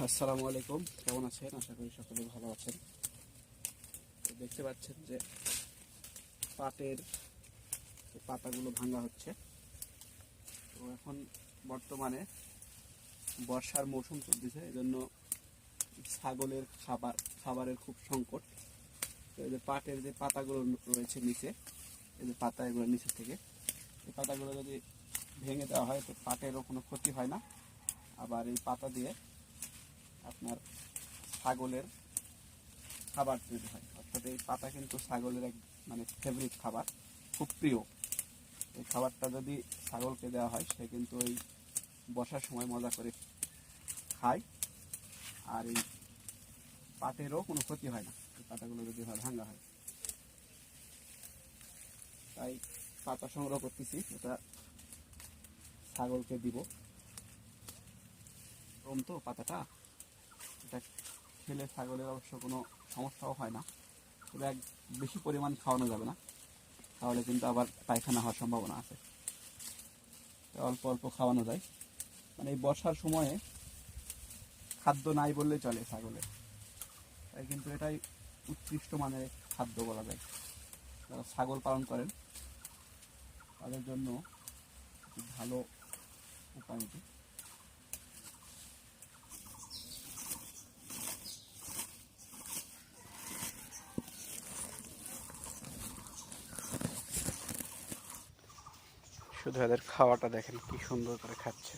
আসসালামু আলাইকুম, কেমন আছেন? আশা করি সকলে ভালো আছেন। তো দেখতে পাচ্ছেন যে পাটের পাতাগুলো ভাঙা হচ্ছে। তো এখন বর্তমানে বর্ষার মৌসুম চলতেছে, এজন্য ছাগলের খাবারের খুব সংকট। তো এই যে পাটের যে পাতাগুলো রয়েছে নিচে, এই যে পাতা, এগুলো নিচে থেকে এই পাতাগুলো যদি ভেঙে দেওয়া হয় তো পাটেরও কোনো ক্ষতি হয় না। আবার এই পাতা দিয়ে আপনার ছাগলের খাবার তৈরি হয়, অর্থাৎ এই পাতা কিন্তু ছাগলের এক ফেভারিট খাবার, খুব প্রিয়। এই খাবারটা যদি ছাগলকে দেওয়া হয় সে কিন্তু এই বসার সময় মজা করে খায়। আর এই পাটেরও কোনো ক্ষতি হয় না এই পাতাগুলো যদি ভাঙা হয়। তাই পাতা সংগ্রহ করতেছি, এটা ছাগলকে দিব। কম তো পাতাটা, এটা খেলে ছাগলের অবশ্য কোনো সমস্যাও হয় না, তবে বেশি পরিমাণ খাওয়ানো যাবে না, তাহলে কিন্তু আবার পায়খানা হওয়ার সম্ভাবনা আছে। অল্প অল্প খাওয়ানো যায়। এই বর্ষার সময়ে খাদ্য নাই বললেই চলে ছাগলের, তাই কিন্তু এটাই উৎকৃষ্ট মানের খাদ্য বলা যায়। যারা ছাগল পালন করেন তাদের জন্য খুব ভালো উপায় এটি। শুধু এদের খাওয়াটা দেখেন কি সুন্দর করে খাচ্ছে।